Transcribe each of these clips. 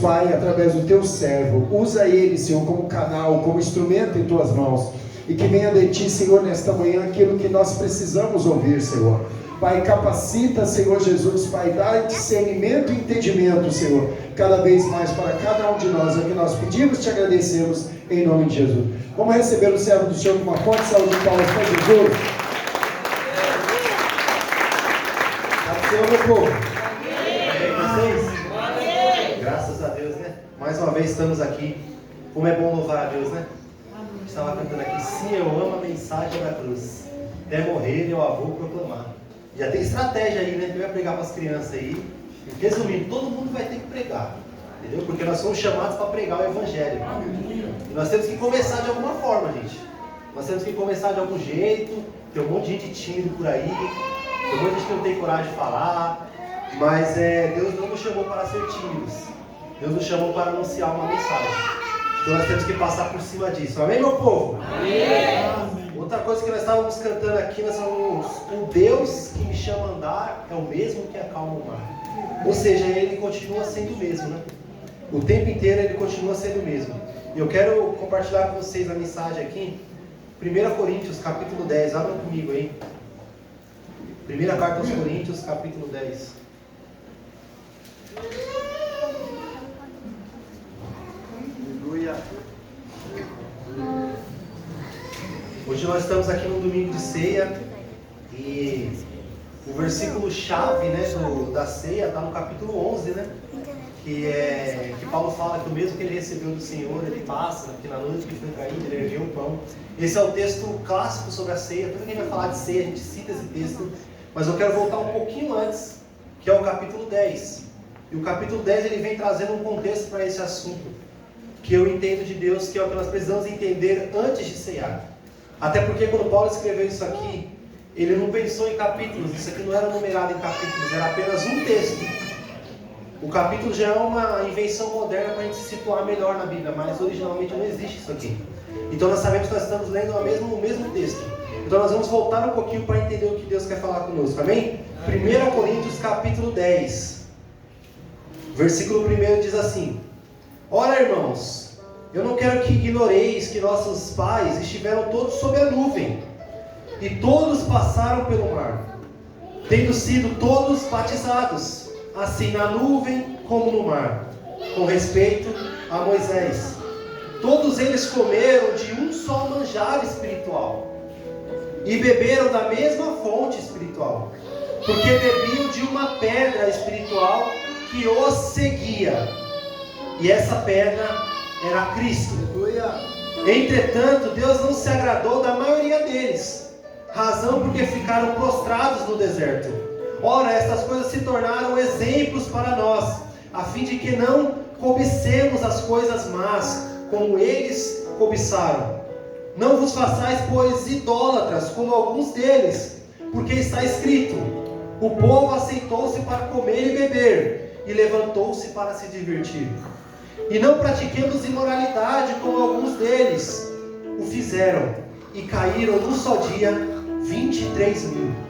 Pai, através do teu servo, usa ele, Senhor, como canal, como instrumento em tuas mãos, e que venha de ti, Senhor, nesta manhã, aquilo que nós precisamos ouvir, Senhor. Pai, capacita, Senhor Jesus, Pai, dá discernimento e entendimento, Senhor, cada vez mais para cada um de nós. É o que nós pedimos e te agradecemos, em nome de Jesus. Vamos receber o servo do Senhor com uma forte salva de palmas para Jesus. Senhor, meu povo. Vocês? Graças a Deus, né? Mais uma vez estamos aqui. Como é bom louvar a Deus, né? Estava cantando aqui, sim, eu amo a mensagem da cruz. Até morrer eu a vou proclamar. Já tem estratégia aí, né? Que vai pregar para as crianças aí. Resumindo, todo mundo vai ter que pregar. Entendeu? Porque nós somos chamados para pregar o Evangelho. E nós temos que começar de alguma forma, gente. Nós temos que começar de algum jeito. Tem um monte de gente tímido por aí. Tem um monte de gente que não tem coragem de falar. Mas Deus não nos chamou para ser tímidos. Deus nos chamou para anunciar uma mensagem. Então nós temos que passar por cima disso. Amém, meu povo? Amém. Outra coisa que nós estávamos cantando aqui, nós falamos, o Deus que me chama a andar é o mesmo que acalma o mar. Ou seja, ele continua sendo o mesmo, né? O tempo inteiro ele continua sendo o mesmo. E eu quero compartilhar com vocês a mensagem aqui. 1 Coríntios, capítulo 10. Abram comigo aí. Primeira carta aos Coríntios, capítulo 10. Aleluia. Hoje nós estamos aqui no domingo de ceia. E o versículo chave, né, da ceia está no capítulo 11, né? Que Paulo fala que o mesmo que ele recebeu do Senhor, ele passa, que na noite que foi traído, ele ergueu o pão. Esse é o texto clássico sobre a ceia. Quando a gente vai falar de ceia, a gente cita esse texto. Mas eu quero voltar um pouquinho antes, que é o capítulo 10. E o capítulo 10 ele vem trazendo um contexto para esse assunto, que eu entendo de Deus, que é o que nós precisamos entender antes de ceiar. Até porque quando Paulo escreveu isso aqui, ele não pensou em capítulos, isso aqui não era numerado em capítulos, era apenas um texto. O capítulo já é uma invenção moderna para a gente se situar melhor na Bíblia, mas originalmente não existe isso aqui. Então nós sabemos que nós estamos lendo o mesmo texto. Então nós vamos voltar um pouquinho para entender o que Deus quer falar conosco, amém? 1 Coríntios capítulo 10, versículo 1 diz assim: Ora, irmãos, eu não quero que ignoreis que nossos pais estiveram todos sob a nuvem, e todos passaram pelo mar, tendo sido todos batizados, assim na nuvem como no mar, com respeito a Moisés. Todos eles comeram de um só manjar espiritual, e beberam da mesma fonte espiritual, porque bebiam de uma pedra espiritual que os seguia, e essa pedra era Cristo. Entretanto, Deus não se agradou da maioria deles, razão porque ficaram prostrados no deserto. Ora, estas coisas se tornaram exemplos para nós, a fim de que não cobicemos as coisas más, como eles cobiçaram. Não vos façais, pois, idólatras, como alguns deles, porque está escrito: o povo aceitou-se para comer e beber, e levantou-se para se divertir. E não pratiquemos imoralidade, como alguns deles o fizeram, e caíram num só dia 23.000.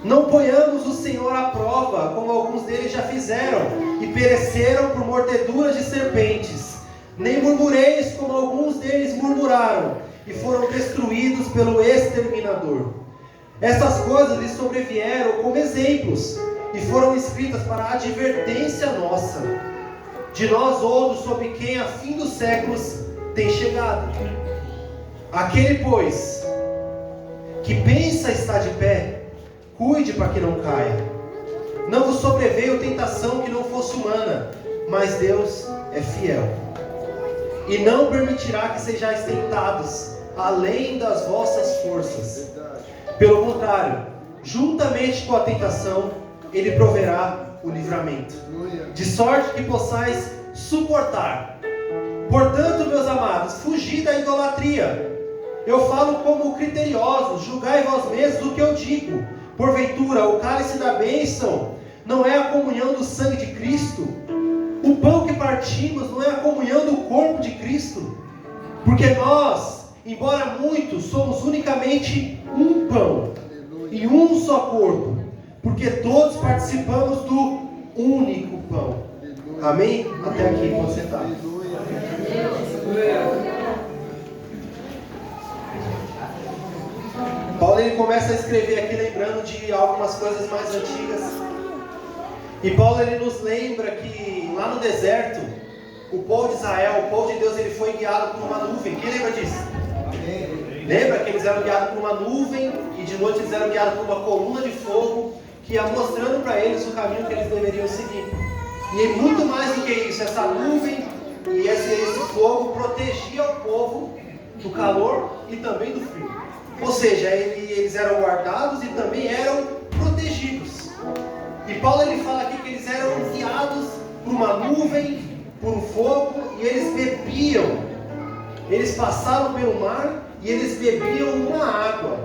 Não ponhamos o Senhor à prova, como alguns deles já fizeram, e pereceram por mordeduras de serpentes. Nem murmureis, como alguns deles murmuraram, e foram destruídos pelo exterminador. Essas coisas lhes sobrevieram como exemplos, e foram escritas para a advertência nossa, de nós outros, sobre quem a fim dos séculos tem chegado. Aquele, pois, que pensa estar de pé, cuide para que não caia. Não vos sobreveio tentação que não fosse humana, mas Deus é fiel, e não permitirá que sejais tentados além das vossas forças. Pelo contrário, juntamente com a tentação, Ele proverá o livramento, de sorte que possais suportar. Portanto, meus amados, fugi da idolatria. Eu falo como criteriosos, julgai vós mesmos o que eu digo. Porventura, o cálice da bênção não é a comunhão do sangue de Cristo? O pão que partimos não é a comunhão do corpo de Cristo? Porque nós, embora muitos, somos unicamente um pão e um só corpo, porque todos participamos do único pão. Amém? Até aqui, pode sentar. Paulo ele começa a escrever aqui lembrando de algumas coisas mais antigas. E Paulo ele nos lembra que lá no deserto, o povo de Israel, o povo de Deus, ele foi guiado por uma nuvem. Quem lembra disso? Amém. Lembra que eles eram guiados por uma nuvem e de noite eles eram guiados por uma coluna de fogo que ia mostrando para eles o caminho que eles deveriam seguir. E muito mais do que isso, essa nuvem e esse fogo protegia o povo do calor e também do frio. Ou seja, eles eram guardados e também eram protegidos. E Paulo ele fala aqui que eles eram guiados por uma nuvem, por um fogo, e eles bebiam. Eles passaram pelo mar e eles bebiam uma água.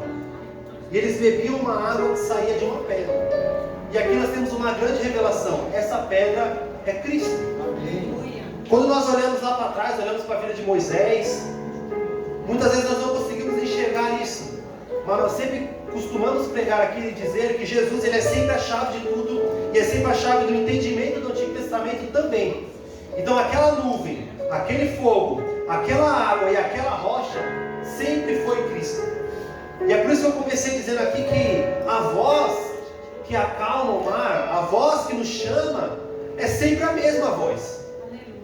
E eles bebiam uma água que saía de uma pedra. E aqui nós temos uma grande revelação. Essa pedra é Cristo. Quando nós olhamos lá para trás, olhamos para a vida de Moisés, muitas vezes nós não conseguimos enxergar isso. Mas nós sempre costumamos pregar aqui e dizer que Jesus ele é sempre a chave de tudo e é sempre a chave do entendimento do Antigo Testamento também. Então aquela nuvem, aquele fogo, aquela água e aquela rocha sempre foi Cristo. E é por isso que eu comecei dizendo aqui que a voz que acalma o mar, a voz que nos chama, é sempre a mesma voz.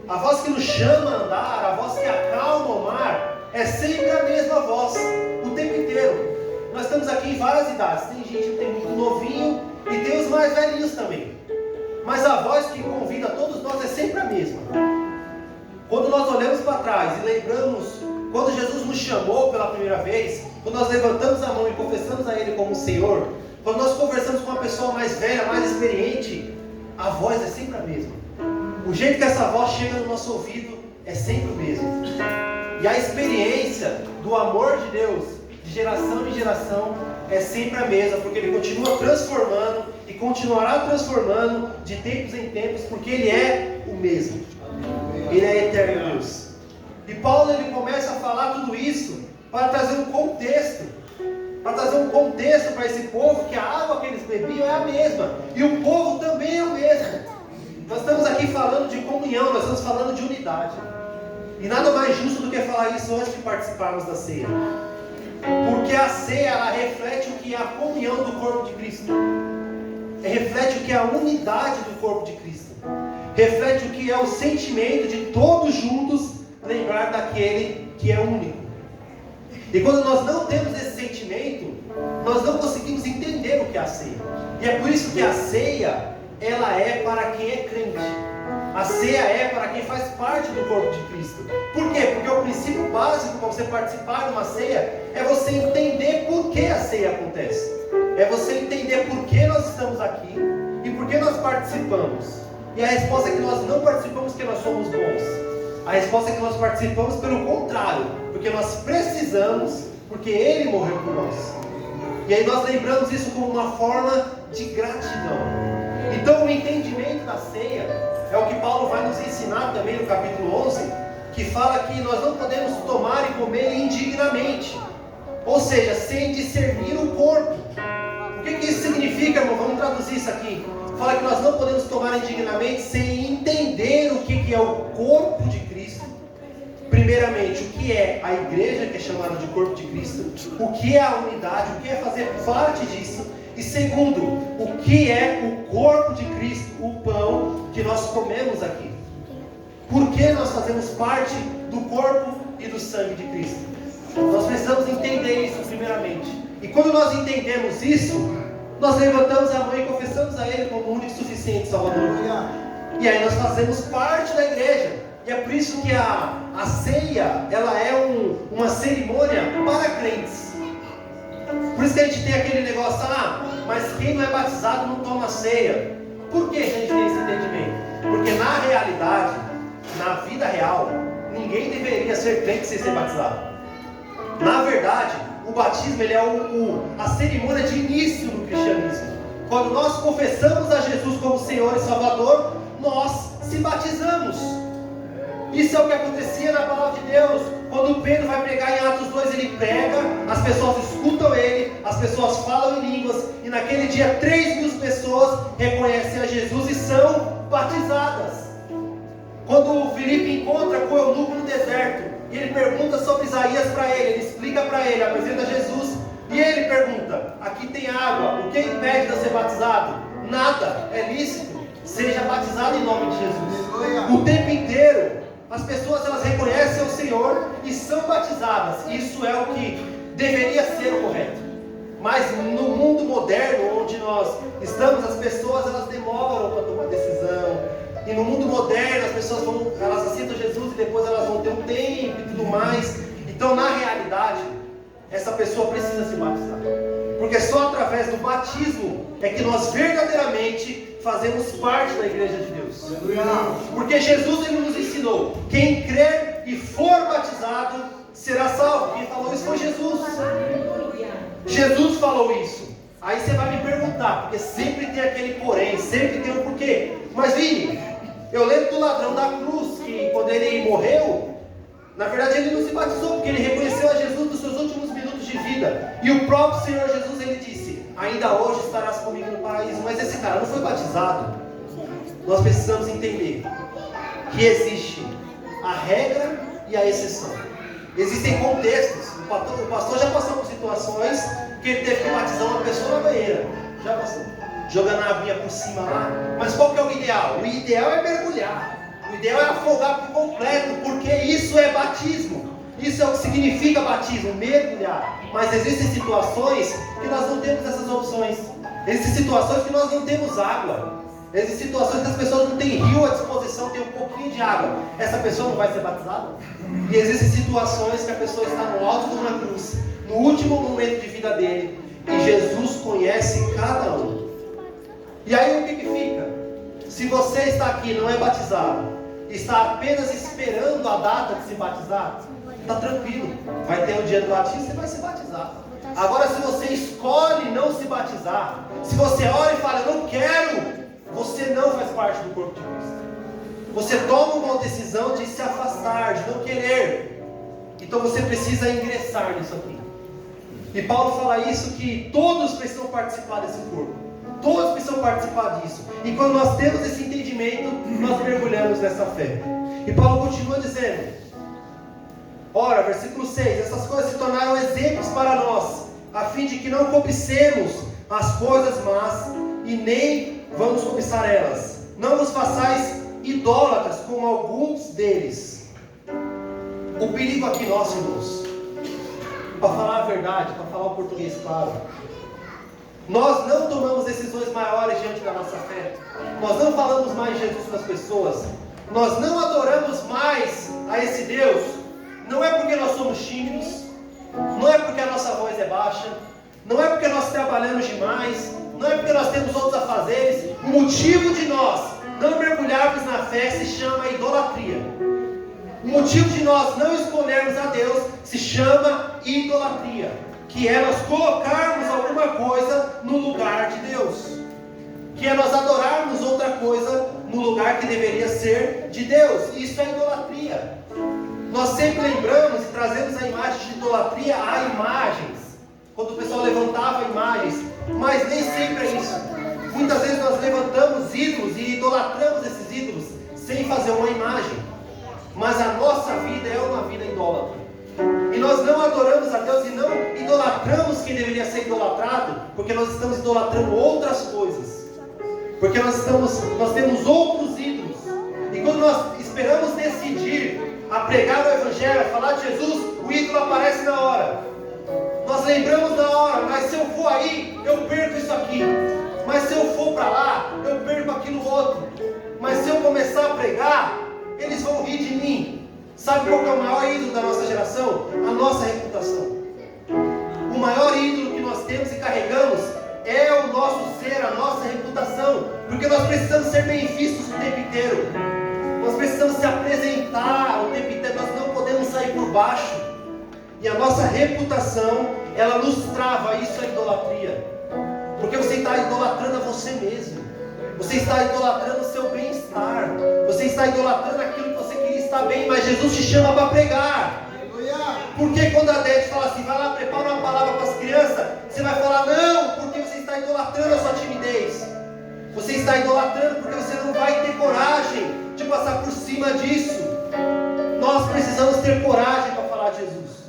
A voz que nos chama a andar, a voz que acalma o mar, é sempre a mesma voz, o tempo inteiro. Nós estamos aqui em várias idades, tem gente que tem muito novinho e tem os mais velhinhos também. Mas a voz que convida todos nós é sempre a mesma. Quando nós olhamos para trás e lembramos quando Jesus nos chamou pela primeira vez, quando nós levantamos a mão e confessamos a Ele como Senhor, quando nós conversamos com uma pessoa mais velha, mais experiente, a voz é sempre a mesma. O jeito que essa voz chega no nosso ouvido é sempre o mesmo. E a experiência do amor de Deus, de geração em geração, é sempre a mesma, porque Ele continua transformando e continuará transformando de tempos em tempos, porque Ele é o mesmo. Ele é eterno Deus. E Paulo ele começa a falar tudo isso para trazer um contexto. Para trazer um contexto para esse povo, que a água que eles bebiam é a mesma. E o povo também é o mesmo. Nós estamos aqui falando de comunhão, nós estamos falando de unidade. E nada mais justo do que falar isso antes de participarmos da ceia. Porque a ceia, ela reflete o que é a comunhão do corpo de Cristo. Reflete o que é a unidade do corpo de Cristo. Reflete o que é o sentimento de todos juntos lembrar daquele que é único. E quando nós não temos esse sentimento, nós não conseguimos entender o que é a ceia. E é por isso que a ceia, ela é para quem é crente. A ceia é para quem faz parte do corpo de Cristo. Por quê? Porque o princípio básico para você participar de uma ceia é você entender por que a ceia acontece. É você entender por que nós estamos aqui e por que nós participamos. E a resposta é que nós não participamos porque nós somos bons. A resposta é que nós participamos pelo contrário, porque nós precisamos, porque Ele morreu por nós. E aí nós lembramos isso como uma forma de gratidão. Então o entendimento da ceia é o que Paulo vai nos ensinar também no capítulo 11, que fala que nós não podemos tomar e comer indignamente, ou seja, sem discernir o corpo. O que isso significa, irmão? Vamos traduzir isso aqui. Fala que nós não podemos tomar indignamente sem entender o que é o corpo de Cristo. Primeiramente, o que é a igreja, que é chamada de corpo de Cristo, o que é a unidade, o que é fazer parte disso. E segundo, o que é o corpo de Cristo, o pão que nós comemos aqui. Por que nós fazemos parte do corpo e do sangue de Cristo? Nós precisamos entender isso primeiramente. E quando nós entendemos isso, nós levantamos a mão e confessamos a Ele como o único e suficiente Salvador. E aí nós fazemos parte da igreja. E é por isso que a ceia, ela é uma cerimônia para crentes. Por isso que a gente tem aquele negócio, mas quem não é batizado não toma ceia. Por que a gente tem esse entendimento? Porque na realidade, na vida real, ninguém deveria ser crente sem ser batizado. Na verdade, o batismo ele é a cerimônia de início do cristianismo. Quando nós confessamos a Jesus como Senhor e Salvador, nós se batizamos. Isso é o que acontecia na palavra de Deus. Quando Pedro vai pregar em Atos 2, ele prega, as pessoas escutam ele, as pessoas falam em línguas, e naquele dia 3.000 pessoas reconhecem a Jesus e são batizadas. Quando o Filipe encontra com o eunuco no deserto, e ele pergunta sobre Isaías para ele explica para ele, apresenta Jesus, e ele pergunta: aqui tem água, o que impede de eu ser batizado? Nada, é lícito, seja batizado em nome de Jesus. O tempo inteiro, as pessoas elas reconhecem o Senhor e são batizadas, isso é o que deveria ser o correto. Mas no mundo moderno, onde nós estamos, as pessoas elas demoram para tomar decisão. E no mundo moderno, as pessoas elas aceitam Jesus e depois elas vão ter um tempo e tudo mais. Então, na realidade, essa pessoa precisa se batizar. Porque só através do batismo é que nós verdadeiramente fazemos parte da igreja de Deus. Porque Jesus ele nos ensinou: quem crer e for batizado será salvo. Quem falou isso foi Jesus. Jesus falou isso. Aí você vai me perguntar, porque sempre tem aquele porém, sempre tem um porquê. Mas Vini, eu lembro do ladrão da cruz, que quando ele morreu, na verdade ele não se batizou, porque ele reconheceu a Jesus nos seus últimos minutos de vida. E o próprio Senhor Jesus, ele disse: ainda hoje estarás comigo no paraíso. Mas esse cara não foi batizado. Nós precisamos entender que existe a regra e a exceção. Existem contextos. O pastor já passou por situações que ele teve que batizar uma pessoa na banheira. Já passou. Jogando a aguinha por cima lá. Mas qual que é o ideal? O ideal é mergulhar. O ideal é afogar por completo, porque isso é batismo. Isso é o que significa batismo, mergulhar. Mas existem situações que nós não temos essas opções. Existem situações que nós não temos água. Existem situações que as pessoas não têm rio à disposição, tem um pouquinho de água. Essa pessoa não vai ser batizada? E existem situações que a pessoa está no alto de uma cruz, no último momento de vida dele, e Jesus conhece cada um. E aí o que fica? Se você está aqui e não é batizado, está apenas esperando a data de se batizar, está tranquilo. Vai ter o dia do batismo, você vai se batizar. Agora, se você escolhe não se batizar, se você ora e fala: eu não quero, você não faz parte do corpo de Cristo. Você toma uma decisão de se afastar, de não querer. Então você precisa ingressar nisso aqui. E Paulo fala isso, que todos precisam participar desse corpo. Todos precisam participar disso. E quando nós temos esse entendimento, nós mergulhamos nessa fé. E Paulo continua dizendo: ora, versículo 6: essas coisas se tornaram exemplos para nós, a fim de que não cobicemos as coisas más, e nem vamos cobiçar elas. Não vos façais idólatras como alguns deles. O perigo aqui nosso, irmãos, para falar a verdade, para falar o português claro, nós não tomamos decisões maiores diante da nossa fé. Nós não falamos mais de Jesus para as pessoas. Nós não adoramos mais a esse Deus. Não é porque nós somos tímidos, não é porque a nossa voz é baixa, não é porque nós trabalhamos demais, não é porque nós temos outros afazeres. O motivo de nós não mergulharmos na fé se chama idolatria. O motivo de nós não escolhermos a Deus se chama idolatria, que é nós colocarmos alguma coisa no lugar de Deus, que é nós adorarmos outra coisa no lugar que deveria ser de Deus. Isso é idolatria. Nós sempre lembramos e trazemos a imagem de idolatria a imagens, quando o pessoal levantava imagens, mas nem sempre é isso. Muitas vezes nós levantamos ídolos e idolatramos esses ídolos sem fazer uma imagem. Mas a nossa vida é uma vida idólatra. E nós não adoramos a Deus e não idolatramos quem deveria ser idolatrado, porque nós estamos idolatrando outras coisas. Porque nós temos outros ídolos. E quando nós esperamos decidir a pregar o Evangelho, a falar de Jesus, o ídolo aparece na hora. Nós lembramos na hora, mas se eu for aí, eu perco isso aqui. Mas se eu for para lá, eu perco aquilo outro. Mas se eu começar a pregar, eles vão rir de mim. Sabe qual que é o maior ídolo da nossa geração? A nossa reputação. O maior ídolo que nós temos e carregamos é o nosso ser, a nossa reputação. Porque nós precisamos ser bem vistos o tempo inteiro. Nós precisamos se apresentar o tempo inteiro. Nós não podemos sair por baixo. E a nossa reputação, ela nos trava. Isso é idolatria. Porque você está idolatrando a você mesmo. Você está idolatrando o seu bem-estar. Você está idolatrando aquilo que você queria estar bem. Mas Jesus te chama para pregar. Porque quando a Dede fala assim: vai lá, prepara uma palavra para as crianças, você vai falar: não, porque você está idolatrando a sua timidez. Você está idolatrando porque você não vai ter coragem de passar por cima disso. Nós precisamos ter coragem para falar de Jesus.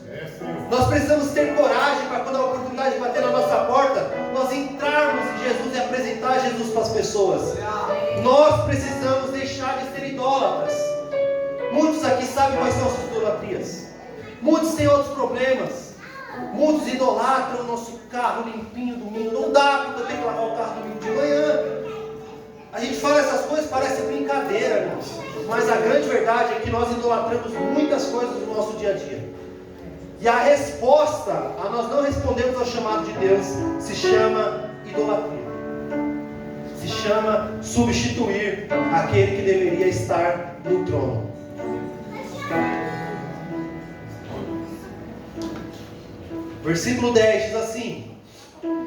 Nós precisamos ter coragem para, quando a oportunidade bater na nossa porta, nós entrarmos em Jesus e apresentar Jesus para as pessoas. Nós precisamos deixar de ser idólatras. Muitos aqui sabem quais são as suas idolatrias. Muitos têm outros problemas. Muitos idolatram o nosso carro limpinho domingo. Não dá, porque eu tenho que lavar o carro domingo de manhã. A gente fala essas coisas, parece brincadeira, irmãos. Mas a grande verdade é que nós idolatramos muitas coisas no nosso dia a dia. E a resposta a nós não respondemos ao chamado de Deus se chama idolatria. Se chama substituir aquele que deveria estar no trono. Versículo 10 diz assim: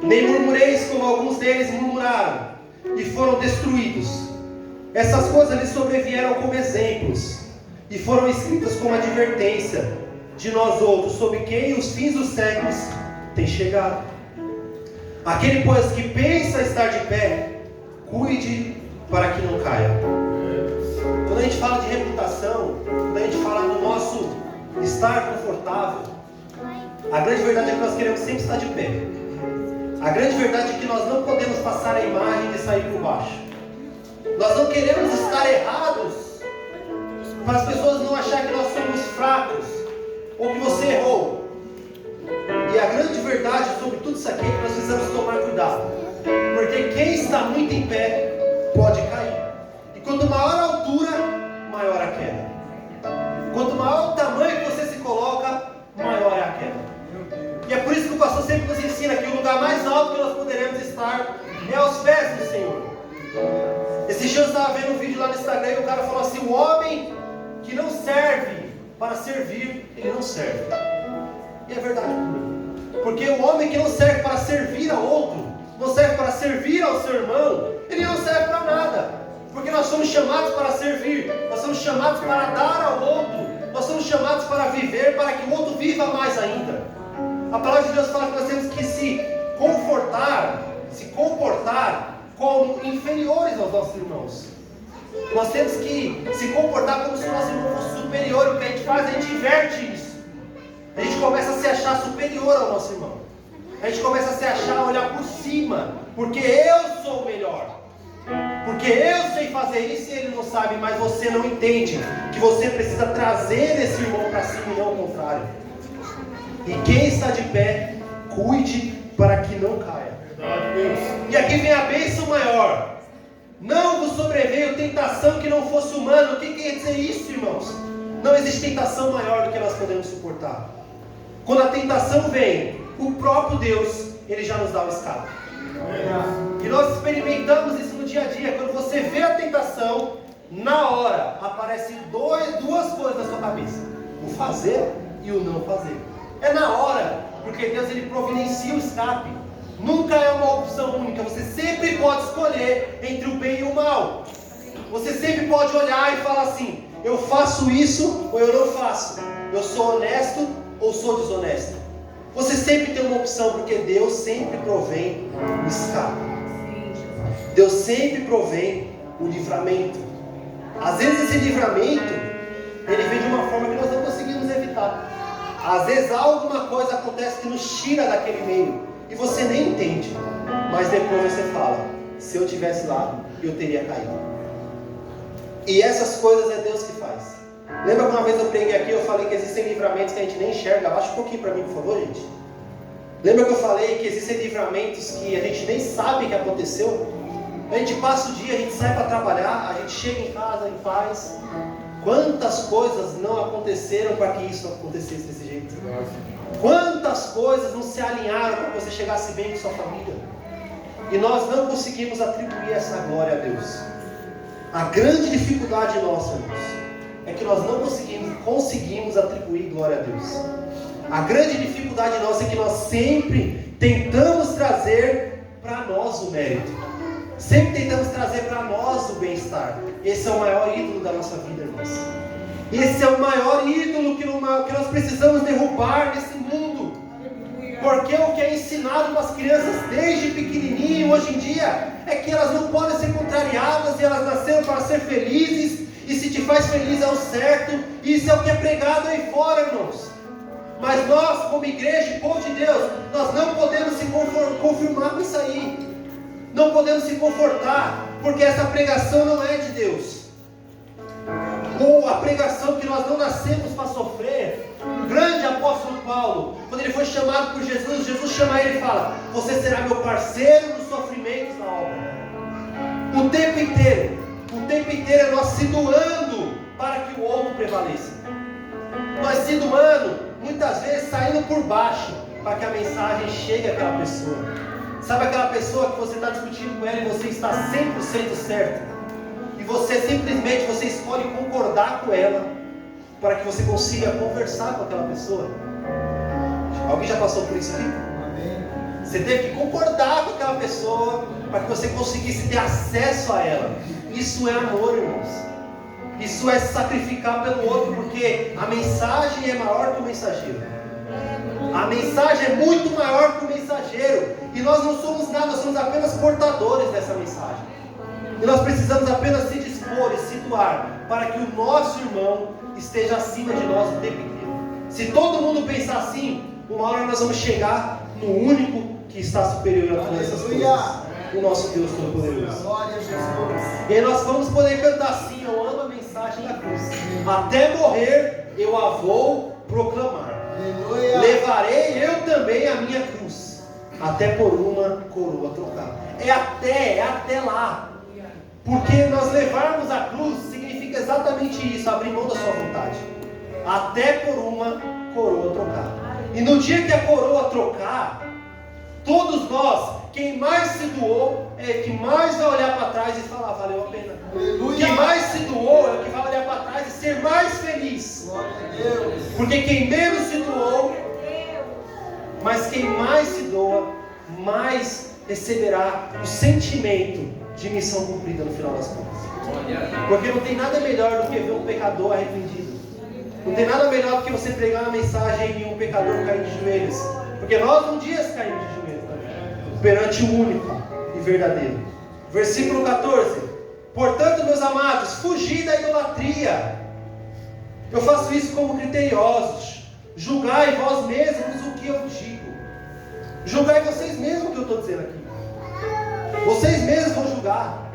nem murmureis como alguns deles murmuraram e foram destruídos. Essas coisas lhes sobrevieram como exemplos e foram escritas como advertência de nós outros, sobre quem os fins dos séculos têm chegado. Aquele, pois, que pensa estar de pé, cuide para que não caia. Quando a gente fala de reputação, quando a gente fala do nosso estar confortável, a grande verdade é que nós queremos sempre estar de pé. A grande verdade é que nós não podemos passar a imagem de sair por baixo. Nós não queremos estar errados, para as pessoas não acharem que nós somos fracos, ou que você errou. E a grande verdade sobre tudo isso aqui é que nós precisamos tomar cuidado, porque quem está muito em pé pode cair. E quanto maior a altura, maior a queda. Quanto maior o tamanho que você se coloca, maior é a queda. E é por isso que o pastor sempre nos ensina que o lugar mais alto que nós poderemos estar é aos pés do Senhor. Esses dias eu estava vendo um vídeo lá no Instagram e o cara falou assim: o homem que não serve para servir, ele não serve. E é verdade, porque o homem que não serve para servir ao outro, não serve para servir ao seu irmão, ele não serve para nada. Porque nós somos chamados para servir, nós somos chamados para dar ao outro, nós somos chamados para viver, para que o outro viva mais ainda. A palavra de Deus fala que nós temos que se comportar como inferiores aos nossos irmãos. Nós temos que se comportar como se o nosso irmão fosse superior. O que a gente faz, a gente inverte isso. A gente começa a se achar superior ao nosso irmão. A gente começa a se achar, a olhar por cima, porque eu sou o melhor, porque eu sei fazer isso e ele não sabe. Mas você não entende que você precisa trazer esse irmão para cima e não o contrário. E quem está de pé, cuide para que não caia. E aqui vem a bênção maior: não vos sobreveio tentação que não fosse humana. O que quer dizer isso, irmãos? Não existe tentação maior do que nós podemos suportar. Quando a tentação vem, o próprio Deus, Ele já nos dá o escape. E nós experimentamos isso no dia a dia. Quando você vê a tentação, na hora aparecem duas coisas na sua cabeça: o fazer e o não fazer. É na hora, porque Deus, Ele providencia o escape. Nunca é uma opção única. Você sempre pode escolher entre o bem e o mal. Você sempre pode olhar e falar assim: eu faço isso ou eu não faço. Eu sou honesto ou sou desonesto. Você sempre tem uma opção, porque Deus sempre provém o escape. Deus sempre provém o livramento. Às vezes esse livramento, ele vem de uma forma que nós não conseguimos evitar. Às vezes alguma coisa acontece que nos tira daquele meio e você nem entende, mas depois você fala: se eu estivesse lá, eu teria caído. E essas coisas é Deus que faz. Lembra que uma vez eu preguei aqui, eu falei que existem livramentos que a gente nem enxerga? Abaixa um pouquinho para mim, por favor, gente. Lembra que eu falei que existem livramentos que a gente nem sabe que aconteceu? A gente passa o dia, a gente sai para trabalhar, a gente chega em casa e faz. Quantas coisas não aconteceram para que isso acontecesse desse jeito? Quantas coisas não se alinharam para que você chegasse bem com sua família? E nós não conseguimos atribuir essa glória a Deus. A grande dificuldade nossa, irmãos, é que nós não conseguimos atribuir glória a Deus. A grande dificuldade nossa é que nós sempre tentamos trazer para nós o mérito. Sempre tentamos trazer para nós o bem-estar. Esse é o maior ídolo da nossa vida, irmãos. Esse é o maior ídolo que nós precisamos derrubar nesse mundo. Porque o que é ensinado para as crianças desde pequenininho, hoje em dia, é que elas não podem ser contrariadas, e elas nasceram para ser felizes, e se te faz feliz é o certo, isso é o que é pregado aí fora, irmãos. Mas nós, como igreja e povo de Deus, nós não podemos se conformar com isso aí. Não podemos se confortar, porque essa pregação não é de Deus. Ou a pregação que nós não nascemos para sofrer. O grande apóstolo Paulo, quando ele foi chamado por Jesus, Jesus chama ele e fala: você será meu parceiro nos sofrimentos da obra. O tempo inteiro é nós se doando para que o outro prevaleça. Nós se doando, muitas vezes saindo por baixo, para que a mensagem chegue àquela pessoa. Sabe aquela pessoa que você está discutindo com ela e você está 100% certo? E você simplesmente escolhe concordar com ela, para que você consiga conversar com aquela pessoa. Alguém já passou por isso aqui? Você teve que concordar com aquela pessoa, para que você conseguisse ter acesso a ela. Isso é amor, irmãos. Isso é sacrificar pelo outro, porque a mensagem é maior que o mensageiro. A mensagem é muito maior que o mensageiro. E nós não somos nada, nós somos apenas portadores dessa mensagem. E nós precisamos apenas se dispor e se doar, para que o nosso irmão esteja acima de nós o tempo inteiro. Se todo mundo pensar assim, uma hora nós vamos chegar no único que está superior a todas essas coisas. O nosso Deus Todo-Poderoso. E aí nós vamos poder cantar assim: eu amo a mensagem da cruz. Até morrer eu a vou proclamar. Levarei eu também a minha cruz, até por uma coroa trocar. É até lá. Porque nós levarmos a cruz significa exatamente isso: abrir mão da sua vontade. Até por uma coroa trocar. E no dia que a coroa trocar, todos nós, quem mais se doou é que mais vai olhar para trás e falar: valeu a pena. Quem mais se doou é o que vai olhar para trás e ser mais feliz. Porque quem menos se doou, mas quem mais se doa, mais receberá o sentimento de missão cumprida no final das contas. Porque não tem nada melhor do que ver um pecador arrependido. Não tem nada melhor do que você pregar uma mensagem e um pecador cair de joelhos. Porque nós um dia caímos de joelhos também, perante o único e verdadeiro. Versículo 14: portanto, meus amados, fugi da idolatria. Eu faço isso como criteriosos. Julgai vós mesmos o que eu digo. Julgai vocês mesmos o que eu estou dizendo aqui. Vocês mesmos vão julgar.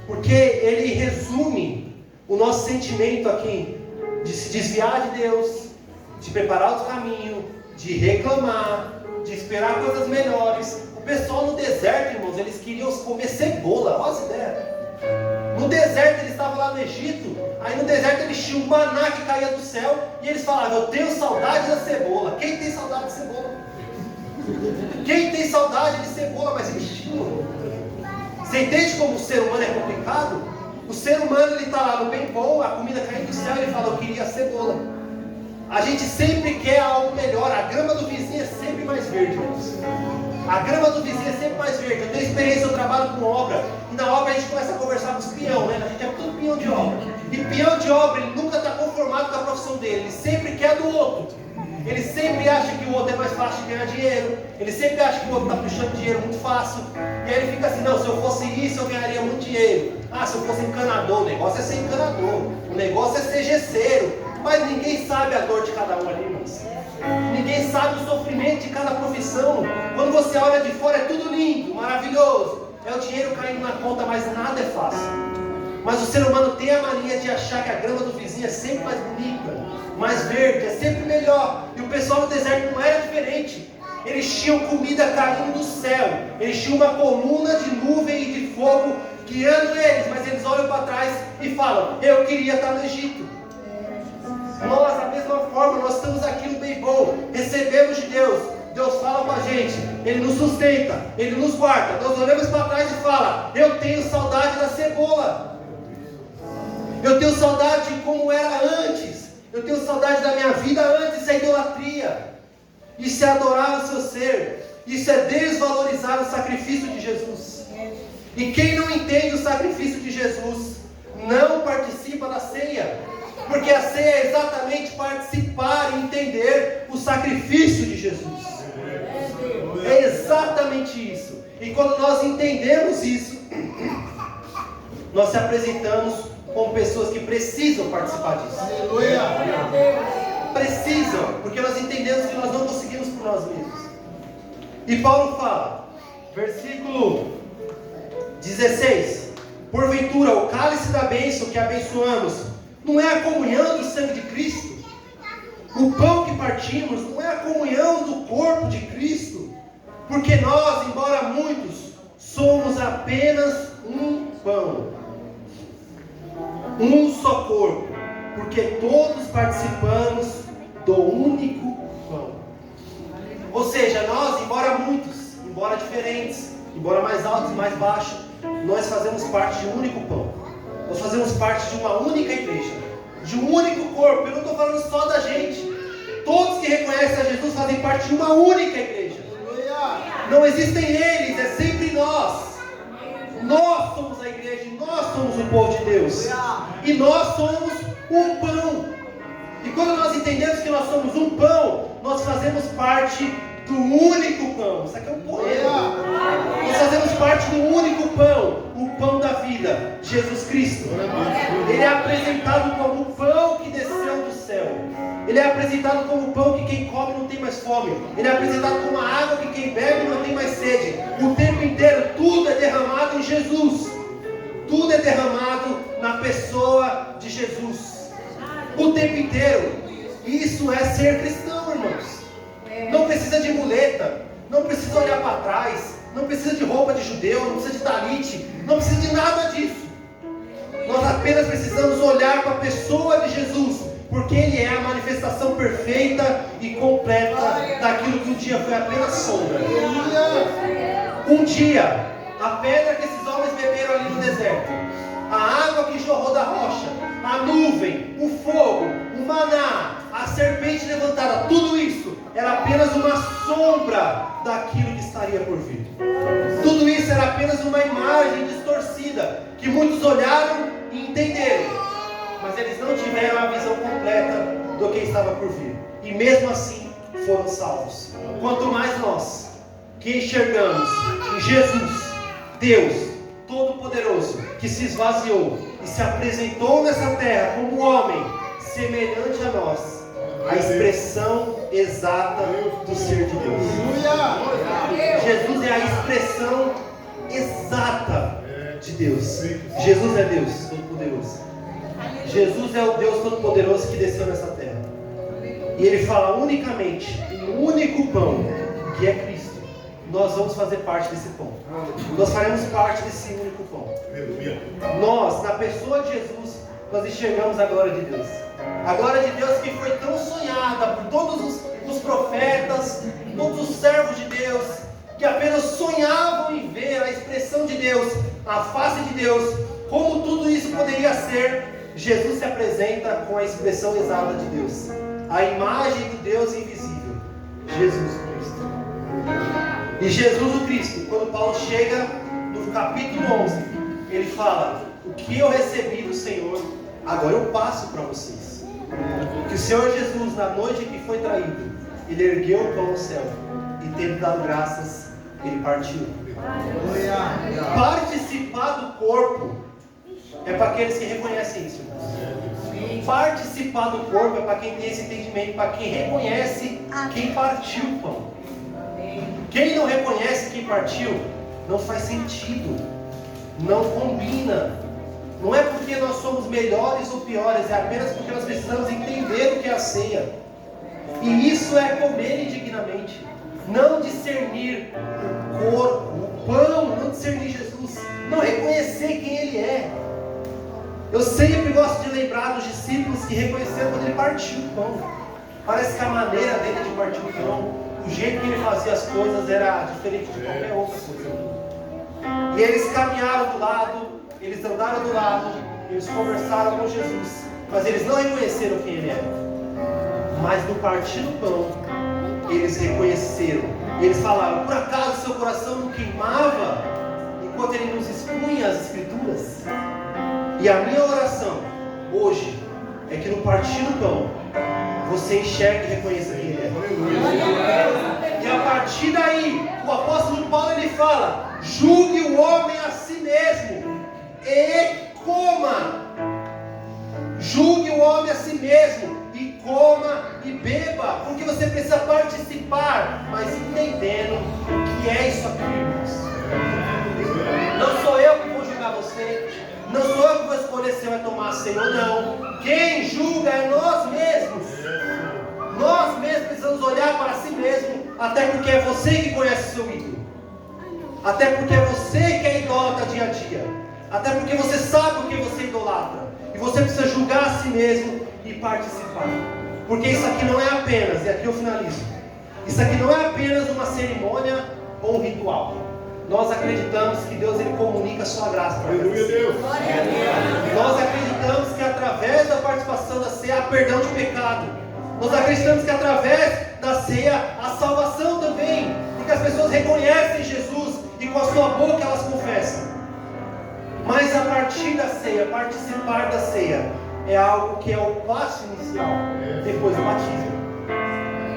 Porque ele resume o nosso sentimento aqui de se desviar de Deus, de preparar o caminho, de reclamar, de esperar coisas melhores. O pessoal no deserto, irmãos, eles queriam comer cebola. Olha essa ideia. No deserto, eles estavam lá no Egito. Aí no deserto eles tinham um maná que caía do céu. E eles falavam: eu tenho saudade da cebola. Quem tem saudade de cebola? Quem tem saudade de cebola? Mas eles tinham. Você entende como o ser humano é complicado? O ser humano, ele está lá no bem bom, a comida caindo do céu, ele fala: eu queria cebola. A gente sempre quer algo melhor. A grama do vizinho é sempre mais verde, irmãos. A grama do vizinho é sempre mais verde. Eu tenho experiência, eu trabalho com obra. E na obra a gente começa a conversar com os peão, né? A gente é tudo peão de obra. E peão de obra, ele nunca está conformado com a profissão dele. Ele sempre quer do outro. Ele sempre acha que o outro é mais fácil de ganhar dinheiro. Ele sempre acha que o outro está puxando dinheiro muito fácil. E aí ele fica assim: não, se eu fosse isso eu ganharia muito dinheiro. Ah, se eu fosse encanador, o negócio é ser encanador. O negócio é ser gesseiro. Mas ninguém sabe a dor de cada um ali, irmãos. Ninguém sabe o sofrimento de cada profissão. Quando você olha de fora é tudo lindo, maravilhoso. É o dinheiro caindo na conta, mas nada é fácil. Mas o ser humano tem a mania de achar que a grama do vizinho é sempre mais bonita, mais verde, é sempre melhor. E o pessoal no deserto não era diferente. Eles tinham comida caindo do céu. Eles tinham uma coluna de nuvem e de fogo guiando eles. Mas eles olham para trás e falam: eu queria estar no Egito. Nós, da mesma forma, nós estamos aqui no bem bom, recebemos de Deus, Deus fala com a gente, Ele nos sustenta, Ele nos guarda. Nós olhamos para trás e fala: eu tenho saudade da cebola, eu tenho saudade de como era antes, eu tenho saudade da minha vida antes. Isso é idolatria, isso é adorar o seu ser, isso é desvalorizar o sacrifício de Jesus. E quem não entende o sacrifício de Jesus não participa da ceia. Porque a ceia é exatamente participar e entender o sacrifício de Jesus. É exatamente isso. E quando nós entendemos isso, nós se apresentamos com pessoas que precisam participar disso. Aleluia. Precisam, porque nós entendemos que nós não conseguimos por nós mesmos. E Paulo fala, versículo 16: porventura o cálice da bênção que abençoamos não é a comunhão do sangue de Cristo? O pão que partimos não é a comunhão do corpo de Cristo? Porque nós, embora muitos, somos apenas um pão, um só corpo, porque todos participamos do único pão. Ou seja, nós, embora muitos, embora diferentes, embora mais altos e mais baixos, nós fazemos parte de um único pão. Nós fazemos parte de uma única igreja, de um único corpo. Eu não estou falando só da gente. Todos que reconhecem a Jesus fazem parte de uma única igreja. Não existem eles, é sempre nós. Nós somos a igreja, nós somos o povo de Deus. E nós somos um pão. E quando nós entendemos que nós somos um pão, nós fazemos parte do único pão. Isso aqui é um poema. Nós fazemos parte do único pão, o pão da vida, Jesus Cristo. Ele é apresentado como o pão que desceu do céu. Ele é apresentado como o pão que quem come não tem mais fome. Ele é apresentado como a água que quem bebe não tem mais sede. O tempo inteiro tudo é derramado em Jesus. Tudo é derramado na pessoa de Jesus. O tempo inteiro. Isso é ser cristão, irmãos. Não precisa de muleta, não precisa olhar para trás, não precisa de roupa de judeu, não precisa de talite, não precisa de nada disso. Nós apenas precisamos olhar para a pessoa de Jesus, porque Ele é a manifestação perfeita e completa daquilo que um dia foi apenas sombra. Um dia, a pedra que esses homens beberam ali no deserto, a água que jorrou da rocha, a nuvem, o fogo, o maná, a serpente levantada, tudo isso era apenas uma sombra daquilo que estaria por vir. Tudo isso era apenas uma imagem distorcida, que muitos olharam e entenderam, mas eles não tiveram a visão completa do que estava por vir, e mesmo assim foram salvos. Quanto mais nós, que enxergamos em Jesus, Deus Todo-Poderoso, que se esvaziou e se apresentou nessa terra como homem, semelhante a nós, a expressão exata do ser de Deus. Jesus é a expressão exata de Deus. Jesus é Deus Todo-Poderoso. Jesus é o Deus Todo-Poderoso que desceu nessa terra. E Ele fala unicamente em um único pão, que é Cristo. Nós vamos fazer parte desse pão. Nós faremos parte desse único pão. Nós, na pessoa de Jesus, nós enxergamos a glória de Deus. A glória de Deus que foi tão sonhada por todos os profetas, todos os servos de Deus, que apenas sonhavam em ver a expressão de Deus, a face de Deus, como tudo isso poderia ser. Jesus se apresenta com a expressão exata de Deus, a imagem do Deus invisível, Jesus Cristo. E Jesus o Cristo, quando Paulo chega no capítulo 11, ele fala: o que eu recebi do Senhor, agora eu passo para vocês. Que o Senhor Jesus, na noite que foi traído, Ele ergueu o pão ao céu e, tendo dado graças, Ele partiu. Participar do corpo é para aqueles que reconhecem isso. Participar do corpo é para quem tem esse entendimento, para quem reconhece quem partiu o pão. Quem não reconhece quem partiu, não faz sentido, não combina. Não é porque nós somos melhores ou piores, é apenas porque nós precisamos entender o que é a ceia. E isso é comer indignamente, não discernir o corpo, o pão, não discernir Jesus, não reconhecer quem Ele é. Eu sempre gosto de lembrar dos discípulos que reconheceram quando Ele partiu o pão. Parece que a maneira dele de partir o pão, o jeito que Ele fazia as coisas era diferente de qualquer outra coisa. E eles caminharam do lado, eles andaram do lado, eles conversaram com Jesus, mas eles não reconheceram quem Ele era. Mas no partir do pão, eles reconheceram. Eles falaram: por acaso seu coração não queimava enquanto Ele nos expunha as Escrituras? E a minha oração hoje é que no partir do pão, você enxergue e reconheça quem Ele é. E a partir daí, o apóstolo Paulo ele fala: julgue o homem a si mesmo e coma come a si mesmo, e coma e beba, porque você precisa participar, mas entendendo o que é isso aqui, irmãos. Não sou eu que vou julgar você, não sou eu que vou escolher se você vai tomar a ceia ou não. Quem julga é nós mesmos. Nós mesmos precisamos olhar para si mesmo, até porque é você que conhece o seu ídolo. Até porque é você que é idólatra dia a dia. Até porque você sabe o que você idolatra. E você precisa julgar a si mesmo e participar. Porque isso aqui não é apenas, e aqui eu finalizo, isso aqui não é apenas uma cerimônia ou um ritual. Nós acreditamos que Deus ele comunica a sua graça. Aleluia, Deus. Nós acreditamos que através da participação da ceia há perdão de pecado. Nós acreditamos que através da ceia há salvação também. E que as pessoas reconhecem Jesus e com a sua boca elas confessam. Mas a partir da ceia, participar da ceia é algo que é o passo inicial depois do batismo.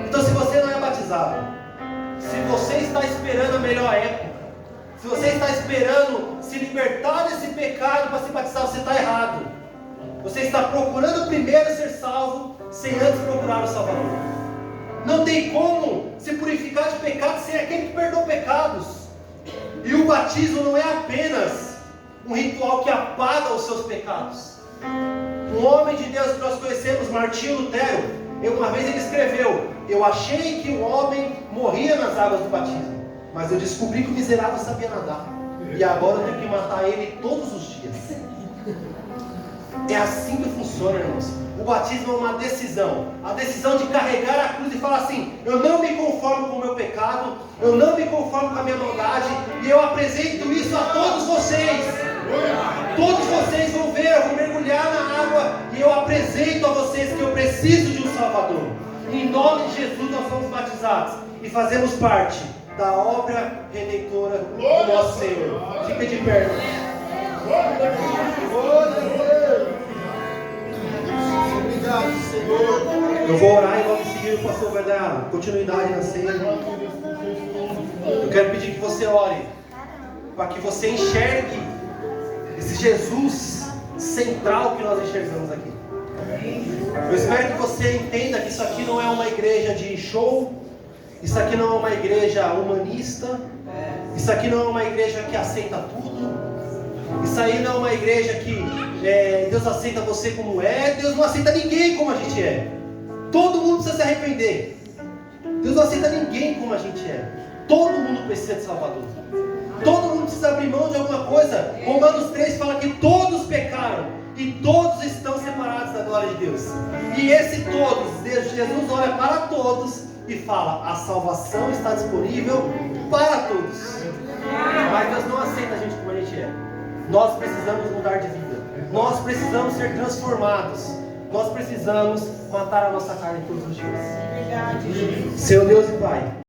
Então, se você não é batizado, se você está esperando a melhor época, se você está esperando se libertar desse pecado para se batizar, você está errado. Você está procurando primeiro ser salvo, sem antes procurar o Salvador. Não tem como se purificar de pecado sem aquele que perdoa pecados. E o batismo não é apenas um ritual que apaga os seus pecados. Um homem de Deus que nós conhecemos, Martinho Lutero, uma vez ele escreveu: eu achei que o homem morria nas águas do batismo, mas eu descobri que o miserável sabia nadar, e agora eu tenho que matar ele todos os dias. É assim que funciona, irmãos. O batismo é uma decisão, a decisão de carregar a cruz e falar assim: eu não me conformo com o meu pecado, eu não me conformo com a minha maldade, e eu apresento isso a todos vocês. Todos vocês vão ver, eu vou mergulhar na água e eu apresento a vocês que eu preciso de um Salvador. Em nome de Jesus nós somos batizados e fazemos parte da obra redentora do nosso Senhor. Fica de pé. Obrigado, Senhor. Eu vou orar e logo em seguida o pastor vai dar continuidade na ceia. Eu quero pedir que você ore para que você enxergue esse Jesus central que nós enxergamos aqui. Eu espero que você entenda que isso aqui não é uma igreja de show, isso aqui não é uma igreja humanista, isso aqui não é uma igreja que aceita tudo, isso aí não é uma igreja que Deus aceita você como é. Deus não aceita ninguém como a gente é. Todo mundo precisa se arrepender. Deus não aceita ninguém como a gente é. Todo mundo precisa de Salvador. Todo mundo precisa abrir mão de alguma coisa. Romanos 3 fala que todos pecaram e todos estão separados da glória de Deus. E esse todos, Jesus olha para todos e fala: a salvação está disponível para todos. Mas Deus não aceita a gente como a gente é. Nós precisamos mudar de vida. Nós precisamos ser transformados. Nós precisamos matar a nossa carne todos os dias. Seu Deus e Pai,